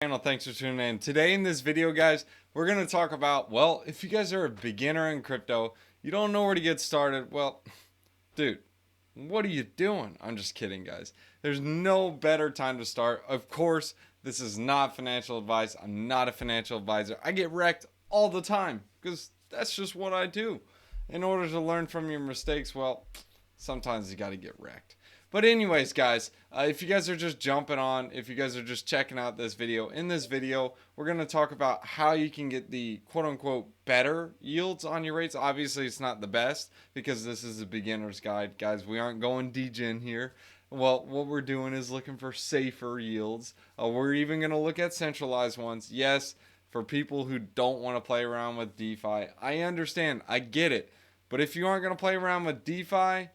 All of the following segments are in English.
Channel. Thanks for tuning in. Today in this video, guys, we're going to talk about, well, if you guys are a beginner in crypto, you don't know where to get started, well, dude, what are you doing? I'm just kidding, guys. There's no better time to start. Of course, this is not financial advice. I'm not a financial advisor. I get wrecked all the time because that's just what I do. In order to learn from your mistakes, well, sometimes you got to get wrecked. But anyways, guys, if you guys are just jumping on, if you guys are just checking out this video, in this video, we're going to talk about how you can get the quote-unquote better yields on your rates. Obviously, it's not the best because this is a beginner's guide. Guys, we aren't going degen here. Well, what we're doing is looking for safer yields. We're even going to look at centralized ones. Yes, for people who don't want to play around with DeFi, I understand. I get it. But if you aren't going to play around with DeFi,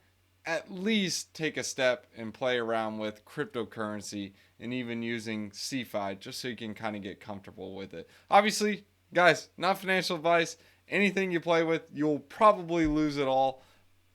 at least take a step and play around with cryptocurrency and even using CeFi just so you can kind of get comfortable with it. Obviously, guys, not financial advice. Anything you play with, you'll probably lose it all,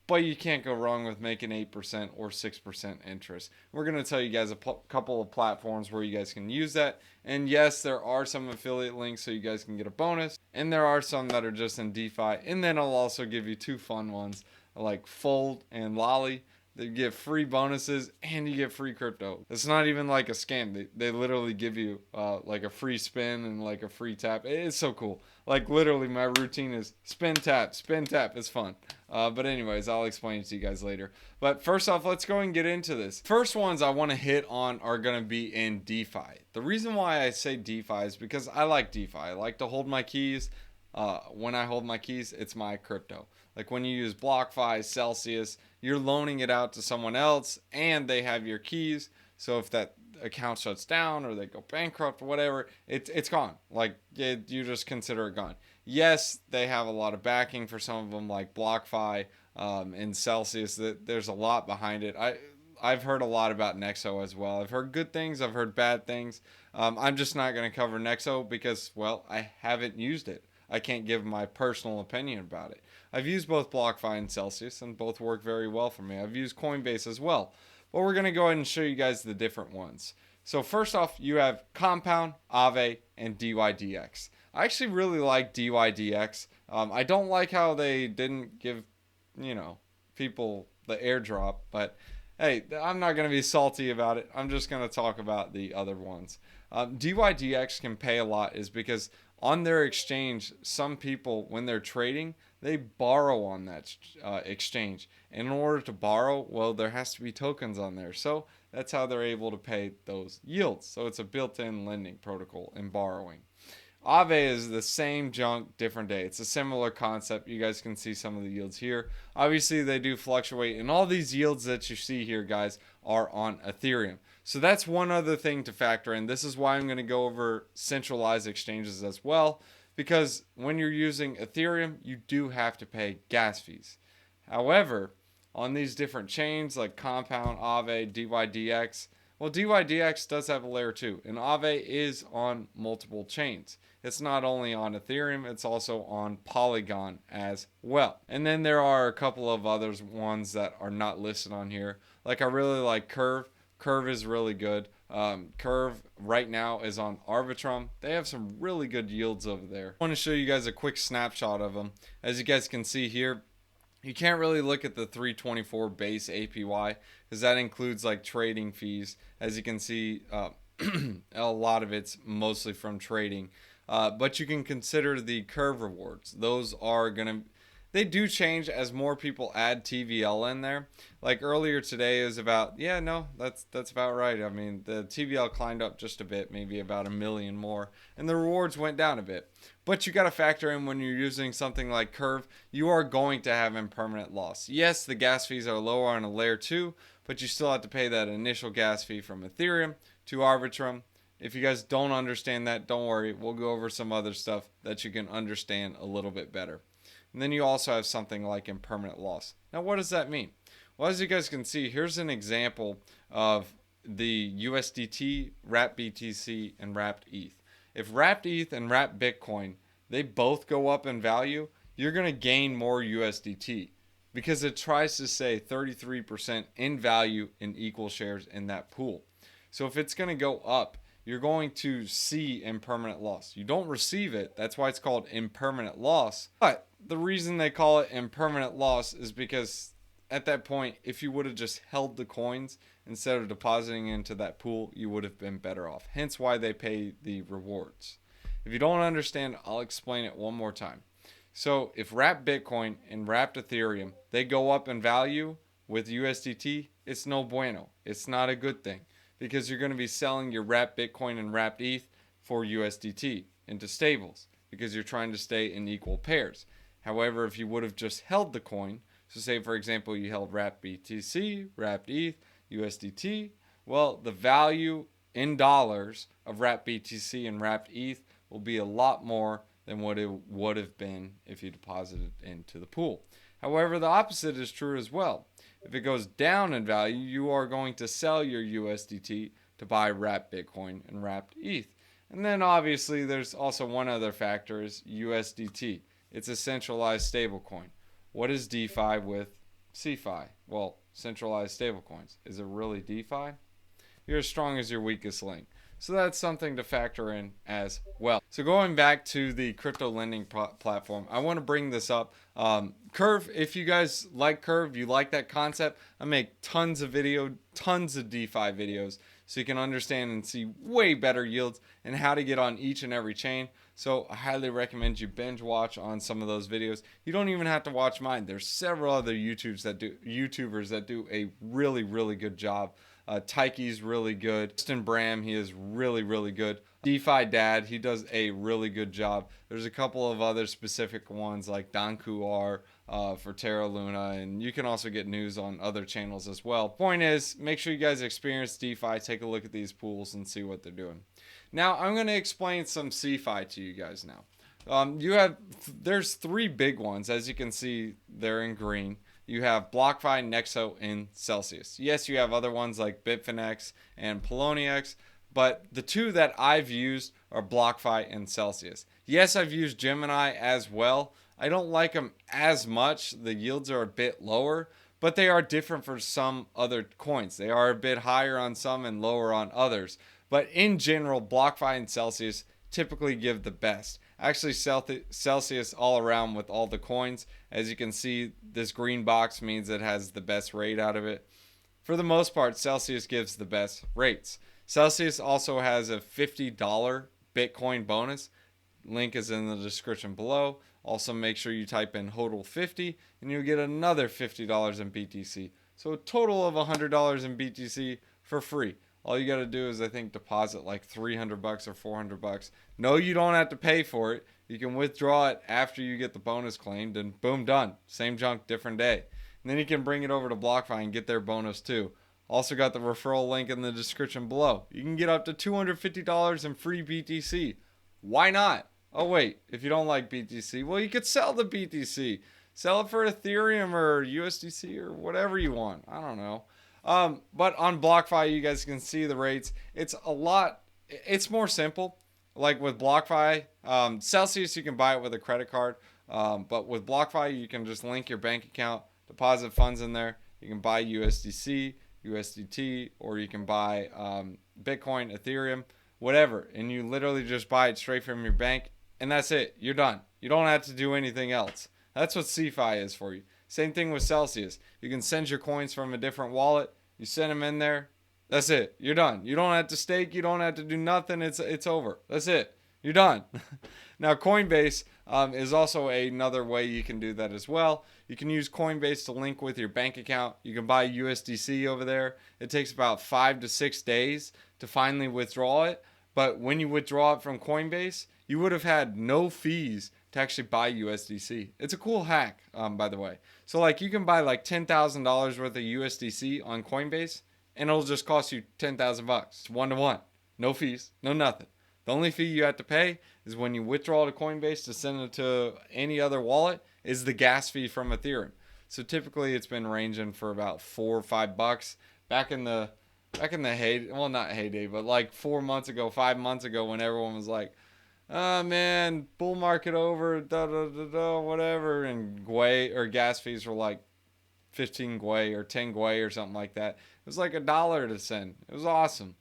but you can't go wrong with making 8% or 6% interest. We're going to tell you guys a couple of platforms where you guys can use that. And yes, there are some affiliate links so you guys can get a bonus. And there are some that are just in DeFi. And then I'll also give you two fun ones like Fold and Lolly. They give free bonuses and you get free crypto. It's not even like a scam. They literally give you like a free spin and like a free tap. It's so cool. Like literally my routine is spin tap. It's fun. But anyways, I'll explain it to you guys later. But first off, let's go and get into this. First ones I want to hit on are going to be in DeFi. The reason why I say DeFi is because I like DeFi. I like to hold my keys. When I hold my keys, it's my crypto. Like when you use BlockFi, Celsius, you're loaning it out to someone else and they have your keys. So if that account shuts down or they go bankrupt or whatever, it's gone. Like you just consider it gone. Yes, they have a lot of backing for some of them like BlockFi and Celsius. There's a lot behind it. I've heard a lot about Nexo as well. I've heard good things. I've heard bad things. I'm just not going to cover Nexo because, well, I haven't used it. I can't give my personal opinion about it. I've used both BlockFi and Celsius, and both work very well for me. I've used Coinbase as well. But we're going to go ahead and show you guys the different ones. So first off, you have Compound, Aave, and DYDX. I actually really like DYDX. I don't like how they didn't give, people the airdrop. But hey, I'm not going to be salty about it. I'm just going to talk about the other ones. DYDX can pay a lot is because on their exchange, some people, when they're trading, they borrow on that exchange. And in order to borrow, well, there has to be tokens on there. So that's how they're able to pay those yields. So it's a built-in lending protocol in borrowing. Aave is the same junk, different day. It's a similar concept. You guys can see some of the yields here. Obviously, they do fluctuate. And all these yields that you see here, guys, are on Ethereum. So that's one other thing to factor in. This is why I'm going to go over centralized exchanges as well. Because when you're using Ethereum, you do have to pay gas fees. However, on these different chains like Compound, Aave, DYDX, well, DYDX does have a layer 2, and Aave is on multiple chains. It's not only on Ethereum, it's also on Polygon as well. And then there are a couple of other ones that are not listed on here. Like I really like Curve. Curve is really good. Curve right now is on Arbitrum. They have some really good yields over there. I want to show you guys a quick snapshot of them. As you guys can see here, you can't really look at the 324 base APY because that includes like trading fees. As you can see, a lot of it's mostly from trading. But you can consider the curve rewards. Those are going to... They do change as more people add TVL in there. Like earlier today is about, that's about right. I mean, the TVL climbed up just a bit, maybe about 1 million more, and the rewards went down a bit. But you got to factor in when you're using something like Curve, you are going to have impermanent loss. Yes, the gas fees are lower on a layer 2, but you still have to pay that initial gas fee from Ethereum to Arbitrum. If you guys don't understand that, don't worry. We'll go over some other stuff that you can understand a little bit better. And then you also have something like impermanent loss. Now, what does that mean? Well, as you guys can see, here's an example of the USDT, Wrapped BTC, and Wrapped ETH. If Wrapped ETH and Wrapped Bitcoin, they both go up in value, you're going to gain more USDT because it tries to say 33% in value in equal shares in that pool. So if it's going to go up, you're going to see impermanent loss. You don't receive it. That's why it's called impermanent loss. But the reason they call it impermanent loss is because at that point, if you would have just held the coins instead of depositing into that pool, you would have been better off. Hence why they pay the rewards. If you don't understand, I'll explain it one more time. So if wrapped Bitcoin and wrapped Ethereum, they go up in value with USDT, it's no bueno. It's not a good thing because you're going to be selling your wrapped Bitcoin and wrapped ETH for USDT into stables because you're trying to stay in equal pairs. However, if you would have just held the coin, so say for example you held wrapped BTC, wrapped ETH, USDT, well, the value in dollars of wrapped BTC and wrapped ETH will be a lot more than what it would have been if you deposited into the pool. However, the opposite is true as well. If it goes down in value, you are going to sell your USDT to buy wrapped Bitcoin and wrapped ETH. And then obviously there's also one other factor is USDT. It's a centralized stablecoin. What is DeFi with CeFi? Well, centralized stablecoins. Is it really DeFi? You're as strong as your weakest link. So that's something to factor in as well. So going back to the crypto lending platform, I want to bring this up. Curve, if you guys like Curve, you like that concept, I make tons of DeFi videos so you can understand and see way better yields and how to get on each and every chain. So I highly recommend you binge watch on some of those videos. You don't even have to watch mine. There's several other YouTubers that do a really, really good job. Tyke's really good. Justin Bram, he is really, really good. DeFi Dad, he does a really good job. There's a couple of other specific ones like Danku R for Terra Luna, and you can also get news on other channels as well. Point is, make sure you guys experience DeFi, take a look at these pools and see what they're doing. Now, I'm going to explain some CeFi to you guys now. There's three big ones. As you can see, they're in green. You have BlockFi, Nexo, and Celsius. Yes, you have other ones like Bitfinex and Poloniex, but the two that I've used are BlockFi and Celsius. Yes, I've used Gemini as well. I don't like them as much. The yields are a bit lower, but they are different for some other coins. They are a bit higher on some and lower on others. But in general, BlockFi and Celsius typically give the best. Actually, Celsius all around with all the coins. As you can see, this green box means it has the best rate out of it. For the most part, Celsius gives the best rates. Celsius also has a $50 Bitcoin bonus. Link is in the description below. Also, make sure you type in HODL50 and you'll get another $50 in BTC. So a total of $100 in BTC for free. All you got to do is, I think, deposit like $300 or $400. No, you don't have to pay for it. You can withdraw it after you get the bonus claimed, and boom, done. Same junk, different day. And then you can bring it over to BlockFi and get their bonus too. Also got the referral link in the description below. You can get up to $250 in free BTC. Why not? Oh wait, if you don't like BTC, well, you could sell the BTC. Sell it for Ethereum or USDC or whatever you want. I don't know. But on BlockFi, you guys can see the rates. It's more simple. Like with BlockFi, Celsius, you can buy it with a credit card. But with BlockFi, you can just link your bank account, deposit funds in there. You can buy USDC, USDT, or you can buy Bitcoin, Ethereum, whatever. And you literally just buy it straight from your bank. And that's it. You're done. You don't have to do anything else. That's what CeFi is for you. Same thing with Celsius. You can send your coins from a different wallet. You send them in there. That's it. You're done. You don't have to stake. You don't have to do nothing. It's over. That's it. You're done. Now, Coinbase is also another way you can do that as well. You can use Coinbase to link with your bank account. You can buy USDC over there. It takes about 5 to 6 days to finally withdraw it. But when you withdraw it from Coinbase, you would have had no fees to actually buy USDC. It's a cool hack, by the way. So like you can buy like $10,000 worth of USDC on Coinbase, and it'll just cost you $10,000. It's 1-to-1. No fees, no nothing. The only fee you have to pay is when you withdraw to Coinbase to send it to any other wallet is the gas fee from Ethereum. So typically it's been ranging for about $4 or $5 back in the heyday, well, not heyday, but like 4 months ago, 5 months ago, when everyone was like, oh man, bull market over, whatever, and gas fees were like 15 gwei or 10 gwei or something like that. It was like $1 to send. It was awesome.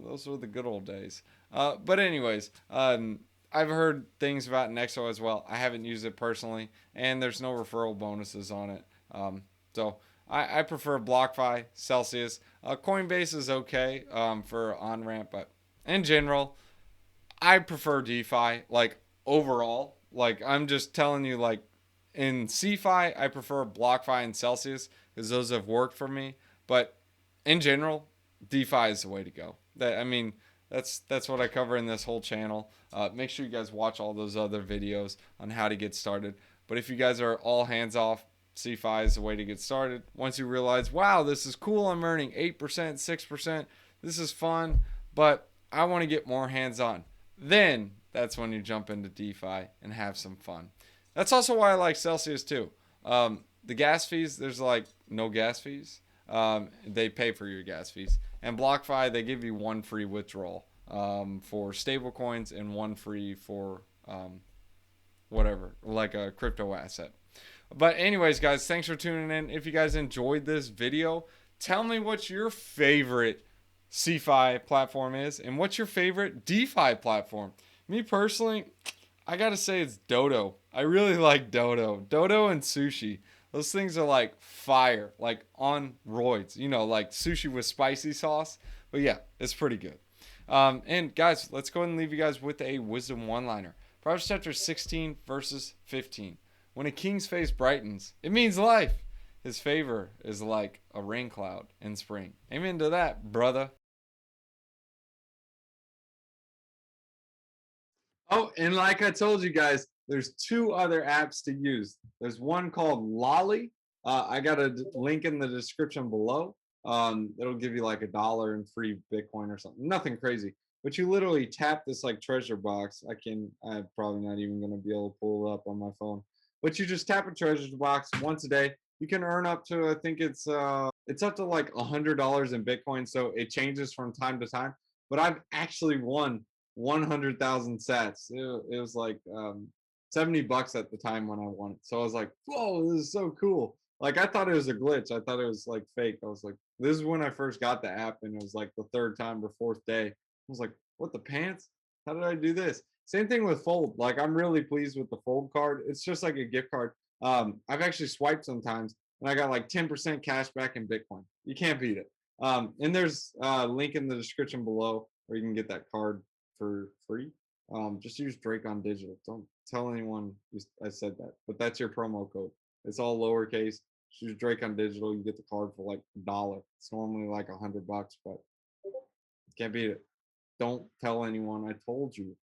Those were the good old days. But anyways, I've heard things about Nexo as well. I haven't used it personally, and there's no referral bonuses on it. So I prefer BlockFi, Celsius. Coinbase is okay for on ramp, but in general, I prefer DeFi. Like overall, like I'm just telling you, like in CeFi, I prefer BlockFi and Celsius because those have worked for me. But in general, DeFi is the way to go. That I mean, that's what I cover in this whole channel. Make sure you guys watch all those other videos on how to get started. But if you guys are all hands off, CeFi is the way to get started. Once you realize, wow, this is cool. I'm earning 8%, 6%. This is fun, but I want to get more hands on. Then that's when you jump into DeFi and have some fun. That's also why I like Celsius too. The gas fees, there's like no gas fees. They pay for your gas fees. And BlockFi, they give you one free withdrawal for stable coins and one free for whatever, like a crypto asset. But anyways, guys, thanks for tuning in. If you guys enjoyed this video, tell me what your favorite CeFi platform is and what's your favorite DeFi platform. Me personally, I gotta say it's Dodo. I really like Dodo. Dodo and sushi. Those things are like fire, like on roids. You know, like sushi with spicy sauce. But yeah, it's pretty good. And guys, let's go ahead and leave you guys with a wisdom one-liner. Proverbs chapter 16 verses 15. When a king's face brightens, it means life. His favor is like a rain cloud in spring. Amen to that, brother. Oh, and like I told you guys, there's two other apps to use. There's one called Lolly. I got a link in the description below. It'll give you like $1 in free Bitcoin or something. Nothing crazy. But you literally tap this like treasure box. I'm probably not even gonna be able to pull it up on my phone. But you just tap a treasure box once a day. You can earn up to, I think it's up to like $100 in Bitcoin. So it changes from time to time. But I've actually won 100,000 sats. It was like $70 at the time when I won it. So I was like, whoa, this is so cool. Like I thought it was a glitch. I thought it was like fake. I was like, this is when I first got the app, and it was like the third time or fourth day. I was like, what the pants? How did I do this? Same thing with Fold. Like I'm really pleased with the Fold card. It's just like a gift card. I've actually swiped sometimes, and I got like 10% cash back in Bitcoin. You can't beat it. And there's a link in the description below where you can get that card for free. Just use Drake on Digital. Don't tell anyone I said that, but that's your promo code. It's all lowercase. Just use Drake on Digital. You get the card for like $1. It's normally like $100, but can't beat it. Don't tell anyone I told you.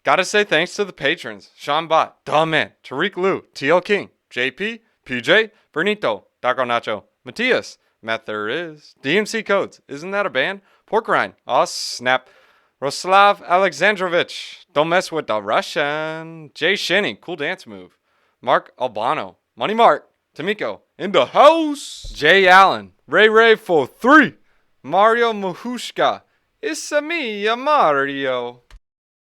Gotta say thanks to the patrons: Sean Bott, Dawman, Tariq Liu, TL King, JP, PJ, Bernito, Daco Nacho, Matthias, Matt There Is, DMC Codes, isn't that a band? Pork Rind, Aw Snap, Roslav Alexandrovich, don't mess with the Russian, Jay Shinny, cool dance move, Mark Albano, Money Mark, Tamiko, in the house, Jay Allen, Ray for 3, Mario Mahushka, it's a me, a Mario.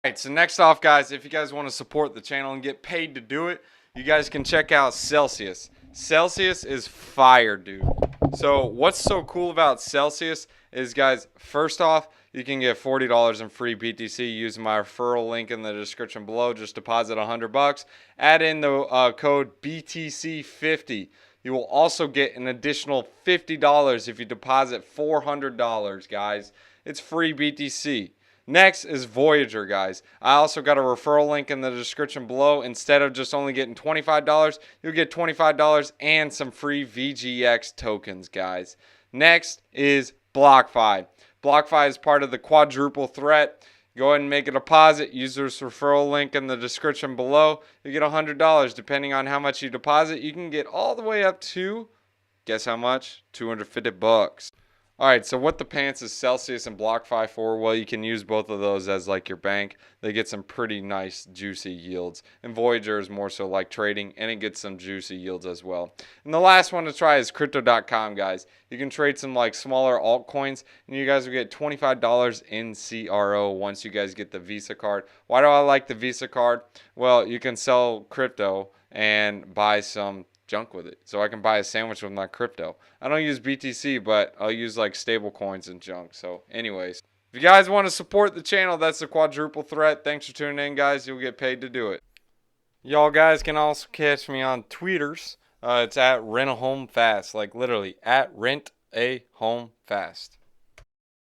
Alright, so next off, guys, if you guys want to support the channel and get paid to do it, you guys can check out Celsius. Celsius is fire, dude. So what's so cool about Celsius is, guys, first off, you can get $40 in free BTC using my referral link in the description below. Just deposit $100. Add in the code BTC50. You will also get an additional $50 if you deposit $400, guys. It's free BTC. Next is Voyager, guys. I also got a referral link in the description below. Instead of just only getting $25, you'll get $25 and some free VGX tokens, guys. Next is BlockFi. BlockFi is part of the quadruple threat. Go ahead and make a deposit. Use this referral link in the description below. You get $100. Depending on how much you deposit, you can get all the way up to, guess how much? $250. Alright, so what the pants is Celsius and BlockFi for? Well, you can use both of those as like your bank. They get some pretty nice juicy yields. And Voyager is more so like trading, and it gets some juicy yields as well. And the last one to try is Crypto.com, guys. You can trade some like smaller altcoins, and you guys will get $25 in CRO once you guys get the Visa card. Why do I like the Visa card? Well, you can sell crypto and buy some junk with it, so I can buy a sandwich with my crypto. I don't use BTC, but I'll use like stable coins and junk. So anyways, if you guys want to support the channel, that's the quadruple threat. Thanks for tuning in, guys. You'll get paid to do it. Y'all guys can also catch me on tweeters. It's at rent a home fast, like literally at rent a home fast.